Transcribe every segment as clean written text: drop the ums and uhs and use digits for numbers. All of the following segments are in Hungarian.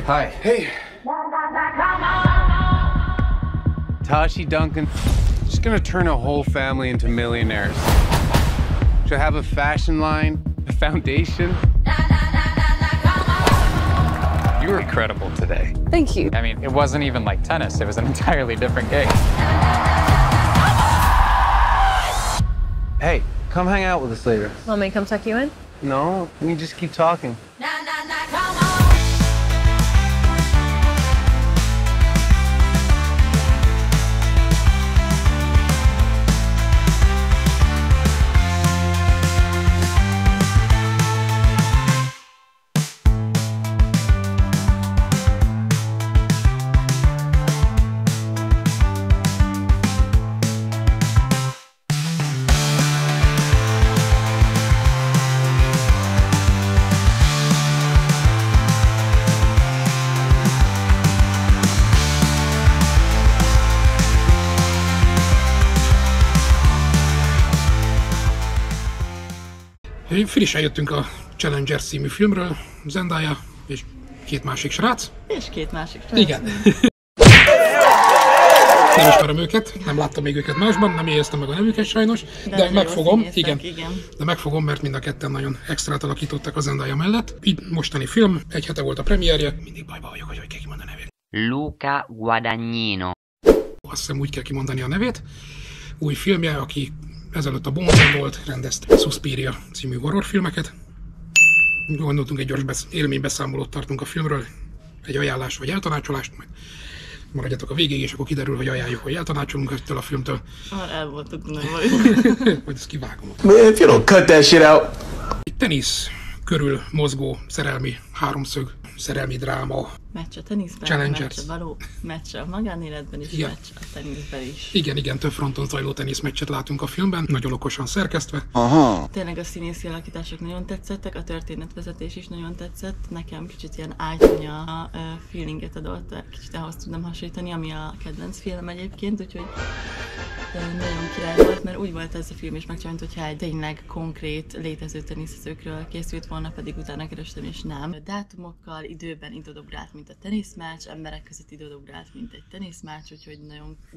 Hi. Hey. Tashi Duncan. She's gonna turn a whole family into millionaires. She'll have a fashion line, a foundation. You were incredible today. Thank you. I mean, it wasn't even like tennis. It was an entirely different game. Hey, come hang out with us later. Want me to come tuck you in? No, we can just keep talking. Frissen jöttünk a Challenger című filmről, Zendaya és két másik srác. És két másik srác. Igen. Nem ismerem őket, nem láttam még őket másban, nem jegyeztem meg a nevüket sajnos, de megfogom, igen. De megfogom, mert mind a ketten nagyon extrát alakítottak a Zendaya mellett. Így mostani film, egy hete volt a premierje. Mindig bajba vagyok, hogy kell kimondani a nevét. Luca Guadagnino. Azt hiszem úgy kell kimondani a nevét. Új filmje, aki ezelőtt a Bondon volt, rendezte Suspiria című horrorfilmeket. Gondoltunk, egy gyors élménybeszámolót tartunk a filmről, egy ajánlás vagy eltanácsolást, majd maradjatok a végéig, és akkor kiderül, hogy ajánljuk, hogy eltanácsolunk ettől a filmtől. Már el voltunk, nem Vagy ezt kivágom. Man, if you don't cut that shit out. Egy tenisz körül mozgó szerelmi háromszög, szerelmi dráma. Meccs a teniszben, Challengers. meccs a való, meccs a magánéletben is, Igen. meccs a teniszben is. Igen, több fronton zajló teniszmeccset látunk a filmben, nagyon okosan szerkesztve. Aha. Tényleg a színészi alakítások nagyon tetszettek, a történetvezetés is nagyon tetszett. Nekem kicsit ilyen ágyanya feelinget adott, kicsit ahhoz tudnám hasonlítani, ami a kedvenc film egyébként, úgyhogy nagyon király volt, mert úgy volt ez a film is megcsinálva, hogyha egy tényleg konkrét létező teniszezőkről készült volna, pedig utána kerestem és nem. Dátumokkal, időben idődobrált, mint a teniszmeccs, emberek között idődobrált, mint egy teniszmeccs, úgyhogy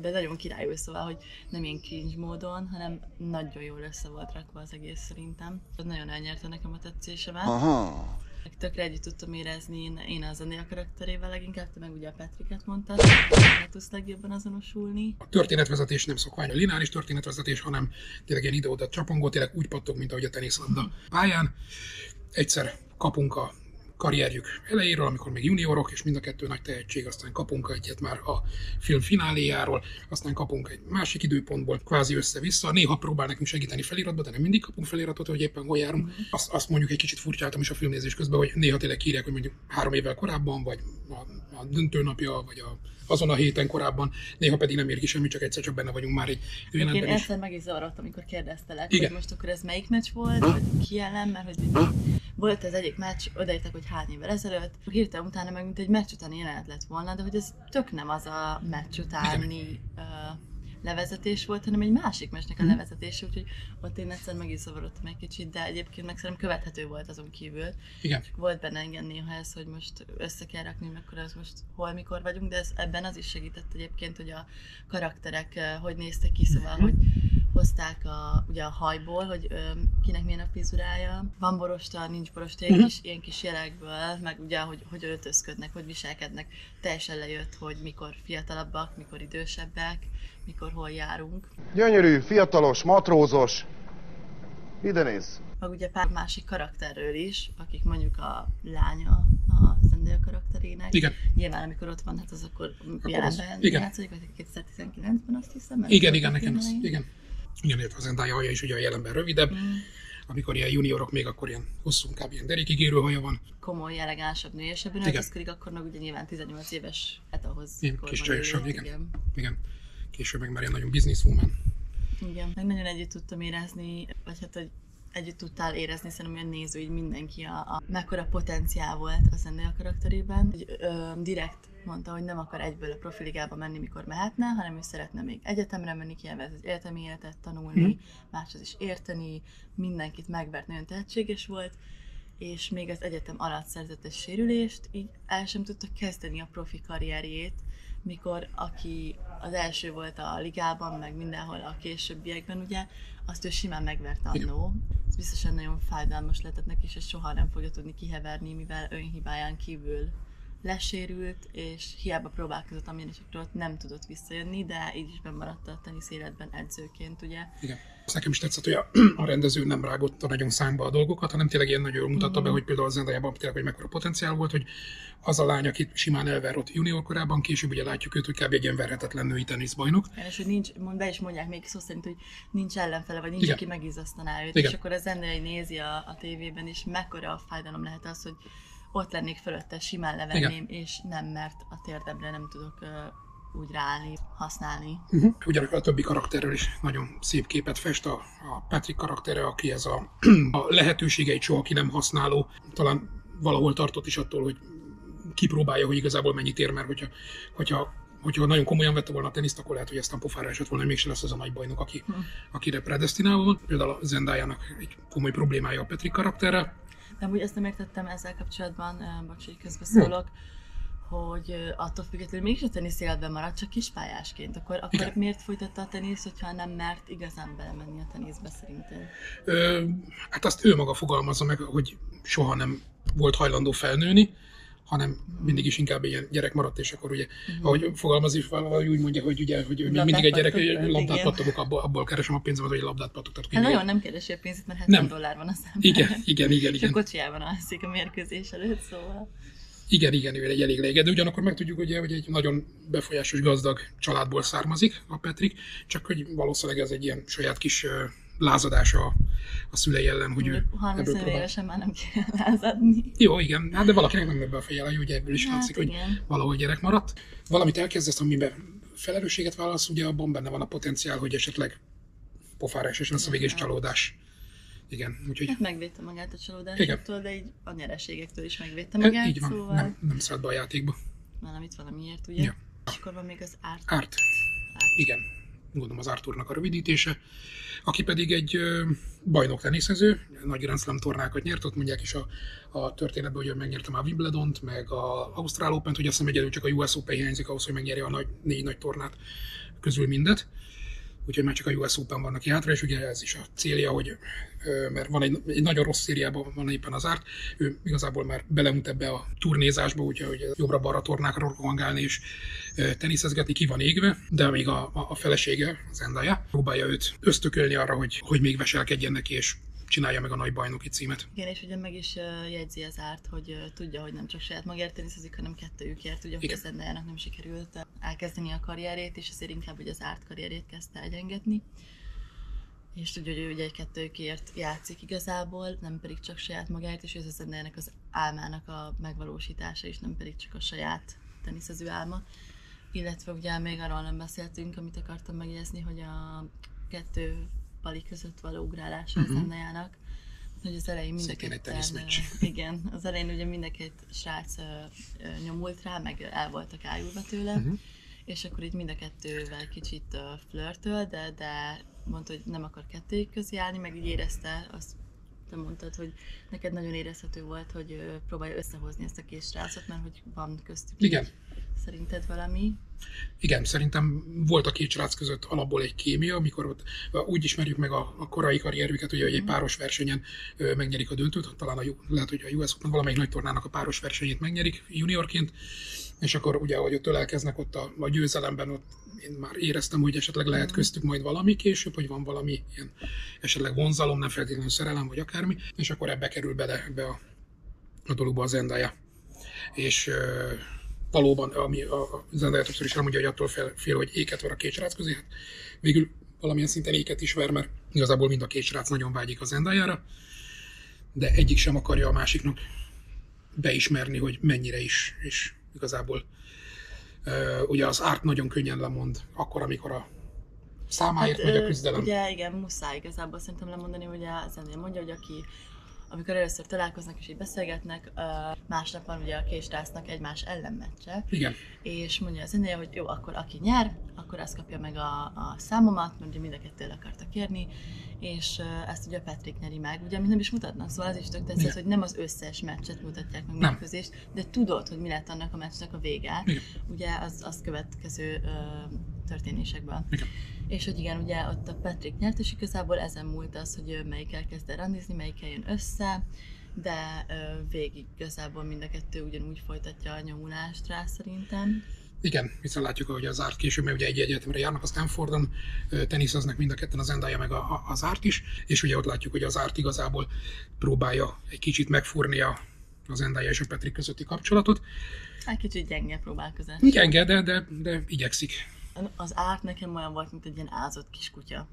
nagyon királyul, szóval, hogy nem ilyen cringe módon, hanem nagyon jól össze volt rakva az egész szerintem. Nagyon elnyerte nekem a tetszésemet. Aha. Tökre együtt tudtam érezni én az Zendaya karakterével leginkább, te meg ugye a Patricket mondtad, hogy tudsz legjobban azonosulni. A történetvezetés nem szokvány a lineáris történetvezetés, hanem tényleg ilyen ide-oda csapongó, tényleg úgy pattog, mint ahogy a teniszlabda pályán. Egyszer kapunk a karrierjük elejéről, amikor még juniorok, és mind a kettő nagy tehetség, aztán kapunk egyet már a film fináléjáról, aztán kapunk egy másik időpontból, kvázi össze-vissza. Néha próbál nekünk segíteni feliratba, de nem mindig kapunk feliratot, hogy éppen hol járunk. Azt mondjuk egy kicsit furcsáltam is a filmnézés közben, hogy néha tényleg írják, hogy mondjuk 3 évvel korábban, vagy a döntőnapja, vagy azon a héten korábban, néha pedig nem ér ki semmi, csak egyszer csak benne vagyunk már egy jelenetben Én is. egyszer meg is zavarodtam, amikor kérdeztelek, Igen. hogy most akkor ez melyik meccs volt, vagy ki ellen, mert hogy volt az egyik meccs, odaértek, hogy hány évvel ezelőtt, hirtelen utána meg mint egy meccs utáni jelenet lett volna, de hogy ez tök nem az a meccs utáni levezetés volt, hanem egy másik meccsnek a levezetése, úgyhogy ott én egyszer meg is zavarodtam egy kicsit, de egyébként meg szerintem követhető volt azon kívül. Igen. Volt benne igen néha ez, hogy most össze kell rakni, akkor ez most hol, mikor vagyunk, de ebben az is segített egyébként, hogy a karakterek hogy néztek ki, szóval, hogy hozták ugye a hajból, hogy kinek milyen a frizurája. Van borosta, nincs borosta, ilyen kis jelekből, meg ugye, hogy öltözködnek, hogy viselkednek. Teljesen lejött, hogy mikor fiatalabbak, mikor idősebbek, mikor hol járunk. Gyönyörű, fiatalos, matrózos. Ide nézz! Meg ugye pár másik karakterről is, akik mondjuk a lánya a Zendaya karakterének. Igen. Nyilván amikor ott van, hát az akkor jelenben játszik, vagy 2019-ben azt hiszem. Igen, nekem ez. Igen, illetve a Zendaya haja is ugye a jelenben rövidebb. Amikor ilyen juniorok még, akkor ilyen hosszú, inkább ilyen derékig érő haja van. Komoly, elegánsabb nő, és ebben öltözködik, akkor meg ugye nyilván 18 éves, hát ahhoz kis csajosabb, igen. Később meg már ilyen nagyon businesswoman. Igen, meg nagyon együtt tudtam érezni, vagy hát, hogy együtt tudtál érezni, szerintem olyan néző, így mindenki mekkora potenciál volt a Zendaya karakterében. Direkt mondta, hogy nem akar egyből a profiligába menni, mikor mehetne, hanem ő szeretne még egyetemre menni, kielvezni az egyetemi életet tanulni, máshoz is érteni, mindenkit megvert, nagyon tehetséges volt, és még az egyetem alatt szerzett egy sérülést, így el sem tudta kezdeni a profi karrierjét, mikor aki az első volt a ligában, meg mindenhol a későbbiekben, ugye, azt ő simán megverte annó. Ez biztosan nagyon fájdalmas lehetett neki, és soha nem fogja tudni kiheverni, mivel önhibáján kívül lesérült, és hiába próbálkozott, amilyen is ott nem tudott visszajönni, de így is bemaradt a tenisz életben edzőként, ugye. Igen. Azt nekem is tetszett, hogy a rendező nem rágott nagyon számba a dolgokat, hanem tényleg ilyen nagyon jól mutatta be, hogy például az Zendájában tényleg, hogy mekkora potenciál volt, hogy az a lány, akit simán elverott junior korában, később ugye látjuk őt, hogy kb. Egy ilyen verhetetlen női teniszbajnok. És hogy nincs, be is mondják még szó szerint, hogy nincs ellenfele, vagy nincs, Igen. aki megizzasztaná őt, Igen. és akkor a Zendaya nézi a tévében, és mekkora a fájdalom lehet az, hogy ott lennék fölötte, simán levenném, és nem, mert a térdemre nem tudok úgy ráállni, használni. Ugyanakkor a többi karakterről is nagyon szép képet fest a Patrick karaktere, aki ez a lehetőségeit soha ki nem használó, talán valahol tartott is attól, hogy kipróbálja, hogy igazából mennyit ér, mert hogyha nagyon komolyan vette volna a teniszt, akkor lehet, hogy ezt a pofára esett volna, mégse lesz az a nagy bajnok, akire predesztinálva van. Például a Zendájának egy komoly problémája a Patrick karakterrel. De amúgy ezt nem értettem ezzel kapcsolatban, bocs, hogy közbeszólok, hogy attól függetlenül mégis a tenisz életben maradt, csak kispályásként. Akkor miért folytatta a tenisz, hogyha nem mert igazán belemenni a teniszbe szerintem? Hát azt ő maga fogalmazza meg, hogy soha nem volt hajlandó felnőni, hanem mindig is inkább ilyen gyerek maradt, és akkor ugye, ahogy fogalmaz is valahogy úgy mondja, hogy ugye, hogy mindig egy gyerek, labdát pattogok, abból keresem a pénzemet, hogy labdát pattogok. Hát nagyon nem keresi a pénzét, mert $70 van a számban. Igen. És a kocsijában alszik a mérkőzés előtt, szóval. Igen, ő egy elég leégett, de ugyanakkor megtudjuk, ugye, hogy egy nagyon befolyásos, gazdag családból származik a Patrick, csak hogy valószínűleg ez egy ilyen saját kis lázadása a szülei ellen, hogy ő 30 évesen már nem kell lázadni. Jó, igen, hát de valakinek nem ebbe a fejjel, hogy ugye ebből is látszik, hogy valahol gyerek maradt. Valamit elkezdesz, amiben felelősséget válasz, ugye abban benne van a potenciál, hogy esetleg pofára esés lesz a végés csalódás. Igen, úgyhogy... Hát megvédte magát a csalódásoktól, de így a nyereségektől is megvédte magát, így van, szóval... nem szállt be a játékba. Valamiért, ugye? Ja. És akkor van még az Árt. Igen, gondolom az Arthurnak a rövidítése, aki pedig egy bajnok teniszező, nagy Grand Slam tornákat nyert, ott mondják is a történetben, hogy megnyerte már a Wimbledont, meg a Ausztrál Opent, hogy azt hiszem egyedül csak a US Open hiányzik ahhoz, hogy megnyerje a négy nagy tornát közül mindet. Úgyhogy már csak a US Open van neki hátra, és ugye ez is a célja, hogy mert van egy nagyon rossz szériában van éppen az Árt, ő igazából már belemut ebbe a turnézásba, úgyhogy jobbra-balra tornákra rohangálni és teniszezgetni, ki van égve, de még a felesége, az Zendaya, próbálja őt ösztökölni arra, hogy még veselkedjen neki, és csinálja meg a nagy bajnoki címet. Igen, és ugye meg is jegyzi az Árt, hogy tudja, hogy nem csak saját magáért teniszezik, hanem kettőjükért. Ugye, hogy a Zendayának nem sikerült elkezdeni a karrierét, és ezért inkább hogy az Árt karrierét kezdte egyengetni. És tudja, hogy ő ugye egy kettőjükért játszik igazából, nem pedig csak saját magáért, és ez a Zendayának az álmának a megvalósítása, és nem pedig csak a saját teniszező álma. Illetve ugye még arról nem beszéltünk, amit akartam megjegyezni, hogy a kettő pali között való ugrálása a Zendajának, hogy az elején mind a ketten, igen, az elején ugye mind a két srác nyomult rá, meg el voltak ájulva tőle, és akkor így mind a kettővel kicsit flörtöl, de mondta, hogy nem akar kettőjük közé állni, meg így érezte, azt te mondtad, hogy neked nagyon érezhető volt, hogy próbálja összehozni ezt a két srácot, mert hogy van köztük. Igen. Szerinted valami? Igen, szerintem volt a két srác között alapból egy kémia, amikor ott úgy ismerjük meg a korai karrierüket, ugye, hogy egy páros versenyen megnyerik a döntőt, talán lehet, hogy a US Open valamelyik nagy tornának a páros versenyét megnyerik juniorként, és akkor ugye, ahogy ott ölelkeznek ott a győzelemben, ott én már éreztem, hogy esetleg lehet köztük majd valami később, hogy van valami ilyen esetleg vonzalom, nem feltétlenül szerelem, vagy akármi, és akkor ebbe kerül bele ebbe a dologba a Zendaya. És valóban, ami a Zendaya többször is elmondja, hogy attól fél, hogy éket ver a két srác közé, hát végül valamilyen szinten éket is ver, mert igazából mind a két srác nagyon vágyik a Zendayára, de egyik sem akarja a másiknak beismerni, hogy mennyire is, és igazából ugye az Árt nagyon könnyen lemond akkor, amikor a számáért megy a küzdelem. Ugye igen, muszáj igazából szerintem lemondani, hogy a Zendaya mondja, hogy aki amikor először találkoznak és így beszélgetnek, másnap van ugye a késrásznak egymás ellen meccse. Igen. És mondja az Zendaya, hogy jó, akkor aki nyer, akkor azt kapja meg a számomat, mert ugye mind a kettő el akartak érni, és ezt ugye a Patrick nyeri meg, ugye, amit nem is mutatnak, szóval az is tök tetszett, hogy nem az összes meccset mutatják meg mérkőzést, de tudod, hogy mi lett annak a meccsnek a vége, ugye az következő történésekben. Igen. És hogy igen, ugye ott a Patrick nyert, és igazából ezen múlt az, hogy melyikkel kezd el randizni, melyikkel jön össze, de végig igazából mind a kettő ugyanúgy folytatja a nyomulást rá szerintem. Igen, hiszen látjuk, hogy az Art később, mert ugye egy egyetemre járnak a Stanfordon, teniszeznek mind a ketten, a Zendaya meg az Art is, és ugye ott látjuk, hogy az Art igazából próbálja egy kicsit megfúrni a Zendaya és a Patrick közötti kapcsolatot. Egy kicsit gyenge próbálkozás. Gyenge, de igyekszik. Az Art nekem olyan volt, mint egy ilyen ázott kiskutya.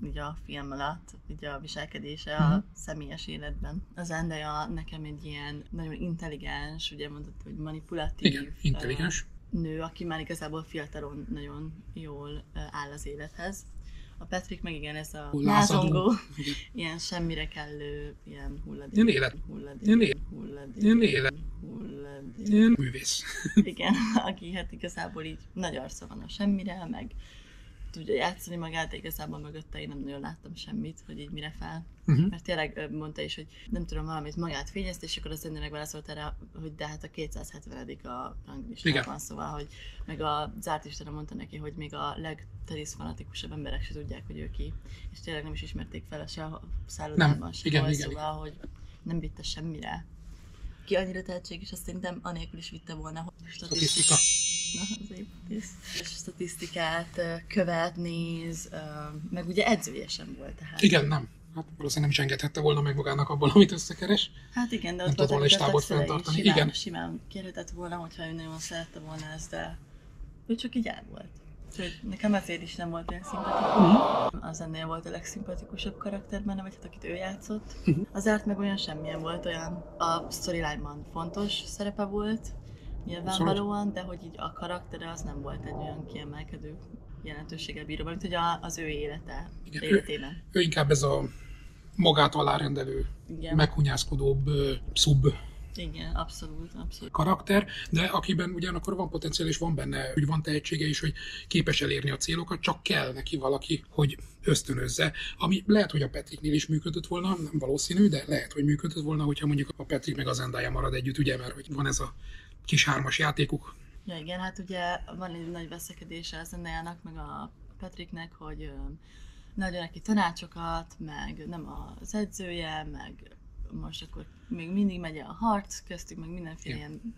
Így a film alatt, így a viselkedése a személyes életben. Az Zendaya nekem egy ilyen nagyon intelligens, ugye mondtad, hogy manipulatív. Igen, intelligens. Nő, aki már igazából fiatalon nagyon jól áll az élethez. A Patrick meg igen, ez a lázongó, ilyen semmire kellő, ilyen hulladék. Ilyen művész. Igen, aki hát igazából így nagy arca van a semmire, meg tudja játszani magát, de igazából mögötte én nem nagyon láttam semmit, hogy így mire fel. Mert tényleg mondta is, hogy nem tudom, valamit magát fényezte, és akkor az Zendaynek válaszolt erre, hogy de hát a 270. a ranglistában, szóval, hogy meg a zárt Istenre mondta neki, hogy még a legtenisz fanatikusabb emberek se tudják, hogy ő ki, és tényleg nem is ismerték fel se a szállodában, se szóval, hogy nem vitte semmire. Ki annyira tehetséges, azt szerintem anélkül is vitte volna, hogy Statisztika. Statisztikát követ, néz, meg ugye edzője sem volt tehát. Igen, nem. Hát valószínűleg nem is engedhette volna meg magának abból, amit összekeres. Hát igen, de ott volt, volna egy stábot fenntartani. Simán kérhetett volna, hogyha ő nagyon szerette volna ezt, de ő csak így el volt. Úgyhogy nekem ezért is nem volt olyan szimpatikus. Az ennél volt a legszimpatikusabb karakter benne, vagy hát akit ő játszott. Az Art meg olyan semmilyen volt, olyan a storyline-ban fontos szerepe volt, nyilvánvalóan, de hogy így a karaktere az nem volt egy olyan kiemelkedő jelentőséggel bíró, mint hogy az ő életében. Ő inkább ez a magát alárendelő, meghunyászkodóbb szub. Igen, abszolút. Karakter, de akiben ugyanakkor van potenciál és van benne, hogy van tehetsége is, hogy képes elérni a célokat, csak kell neki valaki, hogy ösztönözze. Ami lehet, hogy a Patricknél is működött volna, nem valószínű, de lehet, hogy működött volna, hogyha mondjuk a Patrick meg a Zendaya marad együtt, ugye, mert hogy van ez a kis hármas játékuk. Ja igen, hát ugye van egy nagy veszekedése a Zendayának, meg a Patricknek, hogy nagyon neki tanácsokat, meg nem az edzője, meg most akkor még mindig megy a harc köztük, meg mindenféle ilyen...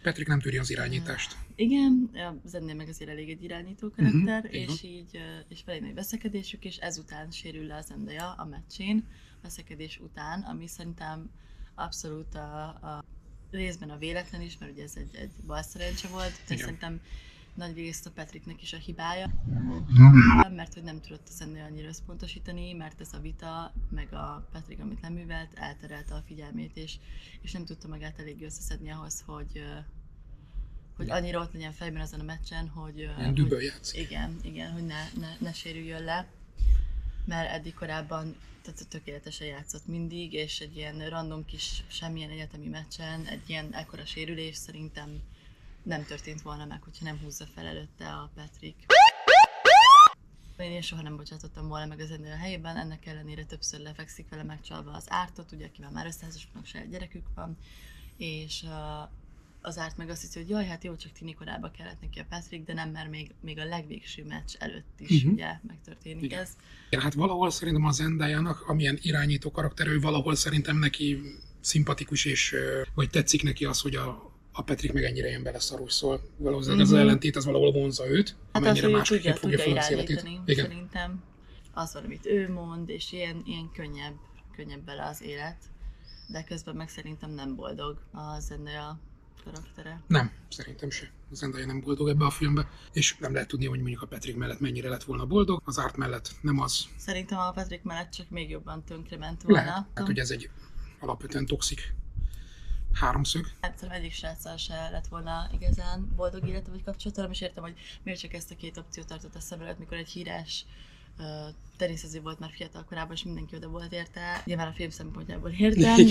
Patrick nem tudja az irányítást. Igen, Zendaya meg azért elég egy irányító karakter, és így és elég nagy veszekedésük, és ezután sérül le a Zendaya a meccsén, veszekedés után, ami szerintem abszolút a részben a véletlen is, mert ugye ez egy balszerencse volt, de szerintem nagy részt a Patricknek is a hibája, mert hogy nem tudott a Zendaya annyira összpontosítani, mert ez a vita, meg a Patrick, amit nem művelt, elterelte a figyelmét, és nem tudta magát eléggé összeszedni ahhoz, hogy annyira ott legyen fejben azon a meccsen, hogy igen, hogy ne sérüljön le, mert eddig korábban tehát tökéletesen játszott mindig, és egy ilyen random kis semmilyen egyetemi meccsen egy ilyen ekkora sérülés szerintem nem történt volna meg, hogyha nem húzza fel előtte a Patrick. Én soha nem bocsátottam volna meg az Zendaya helyében, ennek ellenére többször lefekszik vele megcsalva az Artot, ugye akivel már összeházasodnak, saját gyerekük van, és az Art meg azt hiszi, hogy jaj, hát jó, csak tini korába kellett neki a Patrick, de nem, mert még a legvégső meccs előtt is ugye megtörténik ez. Ja, hát valahol szerintem a Zendayának, amilyen irányító karakter, ő valahol szerintem neki szimpatikus, és vagy tetszik neki az, hogy a Patrick meg ennyire ilyen beleszarul, szóval valószínűleg ez az ellentét, az valahol vonza őt, hát amennyire másképp fogja fel az életét. Szerintem az van, amit ő mond, és ilyen könnyebb bele az élet, de közben meg szerintem nem boldog a Zendaya karaktere. Nem, szerintem se. A Zendaya nem boldog ebbe a filmbe, és nem lehet tudni, hogy mondjuk a Patrick mellett mennyire lett volna boldog, az Art mellett nem az. Szerintem a Patrick mellett csak még jobban tönkrement volna. Lehet, hát hogy ez egy alapvetően toxik háromszög. Hát egyik sráccal se lett volna igazán boldog élete vagy kapcsolata, nem is értem, hogy miért csak ezt a két opciót tartott a szem előtt, mikor egy híres teniszező volt már fiatal korában, és mindenki oda volt érte. Nyilván a film szempontjából értem,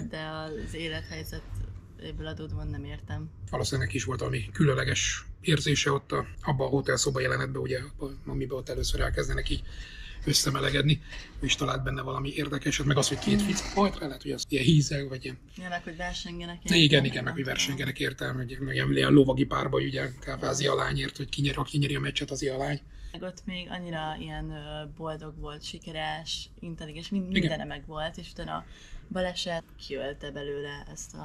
de az élethelyzetből adódóan nem értem. Valószínűleg is volt valami különleges érzése ott abban a hotelszoba jelenetben, ugye, amiben ott először elkezdenek így összemelegedni, és talált benne valami érdekeset, meg az, hogy két fickó volt rá, lehet, hogy az ilyen hízeg, vagy ilyen... Ja, meg hogy versengenek. Igen, meg hogy versengenek értelme, hogy ilyen lovagi párba, ugye kvázi a lányért, hogy aki nyeri a meccset, az a lány. Meg ott még annyira ilyen boldog volt, sikeres, intelligens, mindene meg volt, és utána a baleset kiölte belőle ezt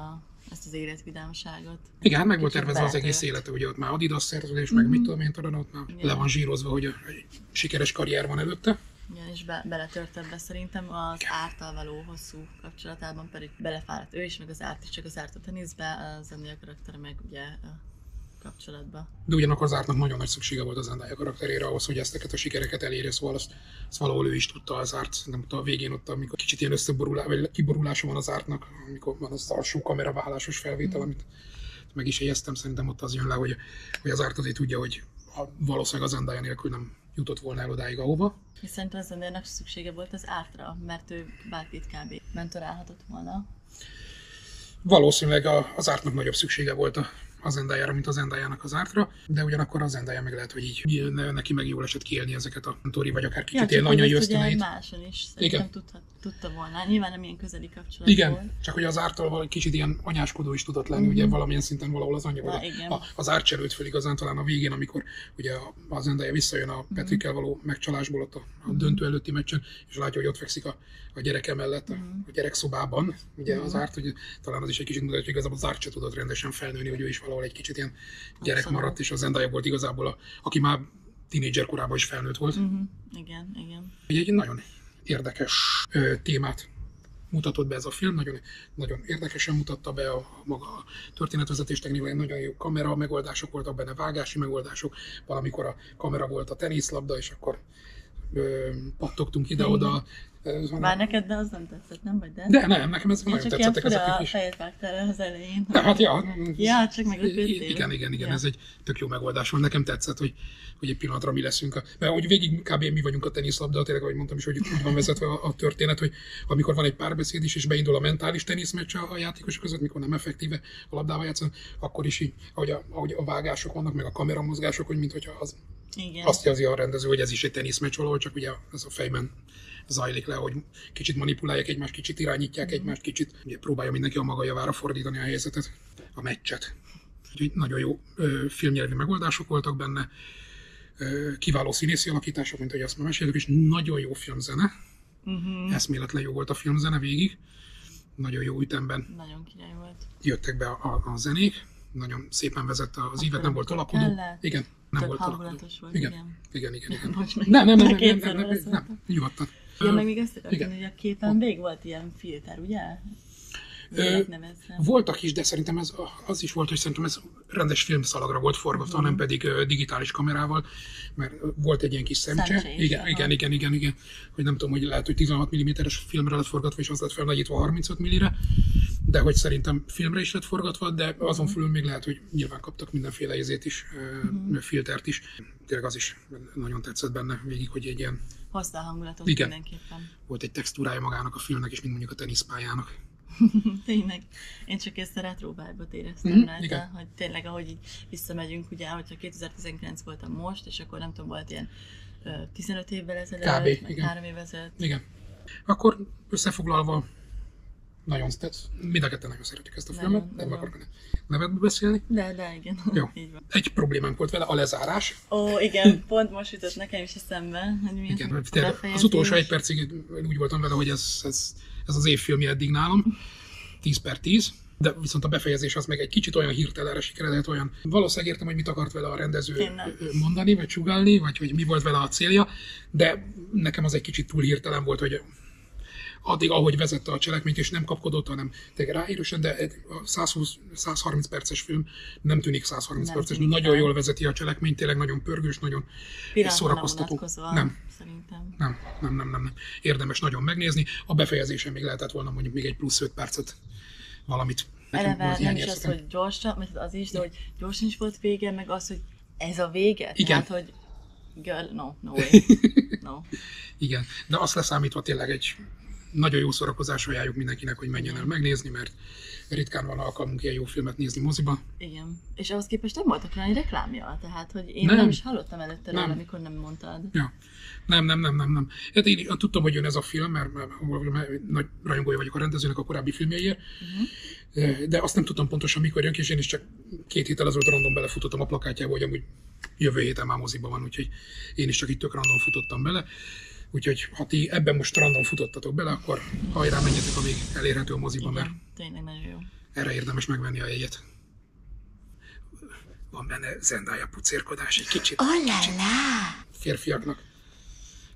az életvidámságot. Igen, hát meg volt tervezve az egész élete, ugye ott már Adidas szerződés, meg mit tudom én, ott már le van zsírozva, hogy egy sikeres karrier van előtte. Igen, és beletört ebbe szerintem az Árttal való hosszú kapcsolatában pedig belefáradt ő is, meg az Árt is, csak az Árt a teniszbe, a Zendaya karaktere meg ugye a kapcsolatba. De ugyanakkor az Ártnak nagyon nagy szüksége volt a Zendaya karakterére ahhoz, hogy ezteket a sikereket elérje, szóval azt valahol ő is tudta az Árt, nem tudta a végén ott, amikor kicsit ilyen vagy kiborulása van az Ártnak, amikor van az alsó kameraválásos felvétel, amit meg is jegyeztem, szerintem ott az jön le, hogy az Árt azért tudja, hogy valószínűleg az Zendaya nélkül nem jutott volna el odáig, ahova. És szerintem az Zendayának szüksége volt az Ártra, mert ő bárkit kb. Mentorálhatott volna. Valószínűleg az Ártnak nagyobb szüksége volt a Zendayára, mint a Zendayának az Ártra, de ugyanakkor a Zendaya meg lehet, hogy így neki meg jól esett kiélni ezeket a mentori, vagy akár kicsit ilyen anyai ösztöneit. Máson is szerintem tudta volna. Nyilván nem ilyen közeli kapcsolat Igen, volt. csak hogy az Ártól kicsit ilyen anyáskodó is tudott lenni, ugye valamilyen szinten valahol az anyja. Az Árt cserült föl igazán talán a végén, amikor ugye a Zendaya visszajön a Patrickkel való megcsalásból ott a döntő előtti meccsen, és látja, hogy ott fekszik a gyereke mellett, a gyerekszobában, ugye az Árt, hogy talán az is egy kicsit mutatja, hogy igazából az Árt se tudott rendesen felnőni, hogy ő is valahol egy kicsit ilyen gyerek maradt, és a Zendaya volt igazából, aki már tínédzser korában is felnőtt volt. Igen. Egy nagyon érdekes témát mutatott be ez a film, nagyon, nagyon érdekesen mutatta be maga a történetvezetés technikai, nagyon jó kamera megoldások voltak benne, vágási megoldások, valamikor a kamera volt a teniszlabda, és akkor pattogtunk ide-oda. Már neked, de az nem tetszett, nem vagy? De nem, nekem ezek nagyon tetszettek ezek a is. fejet vágtál az elején. Hát ja, csak meglepődtél. Igen, ez egy tök jó megoldás van. Nekem tetszett, hogy egy pillanatra mi leszünk. Mert hogy végig kb. Mi vagyunk a teniszlabda, tényleg, ahogy mondtam is, hogy úgy van vezetve a történet, hogy amikor van egy párbeszéd is, és beindul a mentális teniszmeccs a játékosok között, mikor nem effektíve a labdával játszanak, akkor is így, ahogy a vágások vannak, meg a kameramozgások, hogy minthogyha azt jelzi a rendező, hogy ez is egy teniszmeccs valahol, csak ugye ez a fejben zajlik le, hogy kicsit manipulálják egymást, kicsit irányítják egymást, kicsit ugye próbálja mindenki a maga javára fordítani a helyzetet, a meccset. Úgyhogy nagyon jó filmnyelvi megoldások voltak benne, kiváló színészi alakítások, mint ahogy azt már meséltük, és nagyon jó filmzene. Eszméletlen jó volt a filmzene végig. Nagyon jó ütemben. Nagyon király volt. Jöttek be a zenék, nagyon szépen vezette az ívet, nem volt alakodó. Igen, nem volt alakodó. Igen. Nem, nyugodtan. Ja, meg még ezt akartam, hogy a képen még volt ilyen filter, ugye? Voltak is, de szerintem az is volt, hogy szerintem ez rendes filmszalagra volt forgatva, nem pedig digitális kamerával, mert volt egy ilyen kis szemcse. Igen. Hogy nem tudom, hogy lehet, hogy 16 mm-es filmre lett forgatva, és az lett felnagyítva 35 mm-re, de hogy szerintem filmre is lett forgatva, de azon fölül még lehet, hogy nyilván kaptak mindenféle izét is, filtert is. Tényleg az is nagyon tetszett benne végig, hogy egy ilyen... Hozta a hangulatot mindenképpen. Volt egy textúrája magának a filmnek, és mint mondjuk a teniszpályának. Tényleg. Én csak ezt a retro vibe-ot éreztem rajta, hogy tényleg ahogy így visszamegyünk, ugye, hogyha 2019 voltam most, és akkor nem tudom, volt ilyen 15 évvel ezelőtt, meg 3 évvel ezelőtt. Igen. Akkor összefoglalva, nagyon tetsz. Mind a ketten nagyon szeretjük ezt a filmet, nem akarok nevetbe beszélni. De igen. Jó. Egy problémánk volt vele, a lezárás. Ó, igen, pont most jutott nekem is eszembe, hogy mi igen, az utolsó 1 percig úgy voltam vele, hogy ez az évfilmje eddig nálam, 10/10, de viszont a befejezés az meg egy kicsit olyan hirtelenre sikeredett, olyan valószínűleg értem, hogy mit akart vele a rendező mondani, vagy csugálni, vagy hogy mi volt vele a célja, de nekem az egy kicsit túl hirtelen volt, hogy addig, ahogy vezette a cselekményt, és nem kapkodott, hanem tényleg ráérősen, de a 120-130 perces film nem tűnik 130 perces, nagyon jól vezeti a cselekményt, tényleg nagyon pörgős, nagyon szórakoztató. Nem. Érdemes nagyon megnézni. A befejezésen még lehetett volna mondjuk még egy plusz 5 percet valamit. Eleve nem is az, hogy gyorsan, mert az is, de hogy gyorsan is volt vége, meg az, hogy ez a vége. Igen. Tehát, hogy Girl, no way. No. Igen, de azt leszámítva tényleg egy nagyon jó szórakozás, ajánljuk mindenkinek, hogy menjen el megnézni, mert ritkán van alkalmunk ilyen jó filmet nézni moziba. Igen. És ahhoz képest nem voltak rá egy reklámja, tehát hogy én nem is hallottam előtte róla, amikor nem mondtad. Ja. Nem. Hát én tudtam, hogy jön ez a film, mert nagy rajongója vagyok a rendezőnek a korábbi filmjeiért, de azt nem tudtam pontosan, mikor jön ki, és én is csak 2 héttel ezelőtt random belefutottam a plakátjába, hogy amúgy jövő héten már moziban van, úgyhogy én is csak itt tök random futottam bele. Úgyhogy ha ti ebben most random futottatok bele, akkor hajrá, menjetek, amíg elérhető a moziban, mert tényleg nagyon jó. erre érdemes megvenni a jegyet. Van benne Zendaya pucérkodás egy kicsit. Férfiaknak.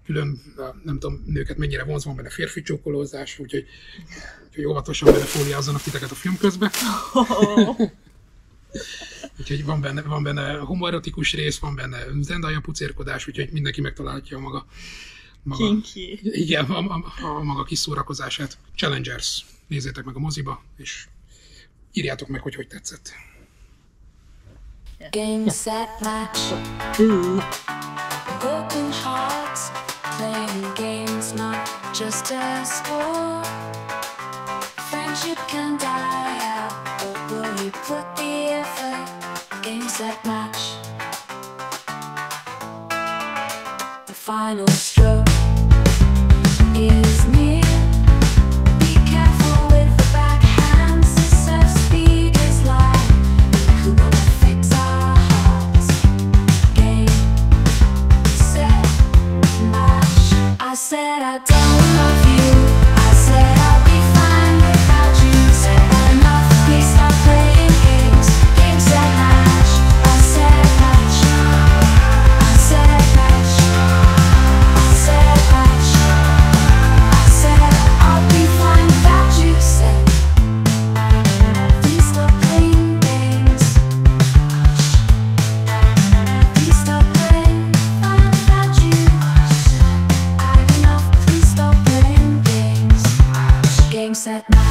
Külön, nem tudom, nőket mennyire vonz, van benne férfi csókolózás, úgyhogy óvatosan belefóliázzanak titeket a film közben. Úgyhogy van benne homoerotikus rész, van benne Zendaya pucérkodás, úgyhogy mindenki megtalálhatja a maga Kinky. Igen, a maga kis szórakozását. Challengers. Nézzétek meg a moziba, és írjátok meg, hogy tetszett. Game, set, match. Broken hearts, playing games, not just a sport. Friendship can die out, but will you put the effort? Game, set, match. The final stroke is near. Be careful with the backhand, scissor speed is light. Who will fix our hearts? Game, set, match. I said I don't love you. I said I'll be fine without you. Said enough, please stop playing games. Game, set, match. I said match. I said match. I said match. I said I'll be fine without you. Said please stop playing games. Please stop playing fine without you. I've enough. Please stop playing games. Game, set, match.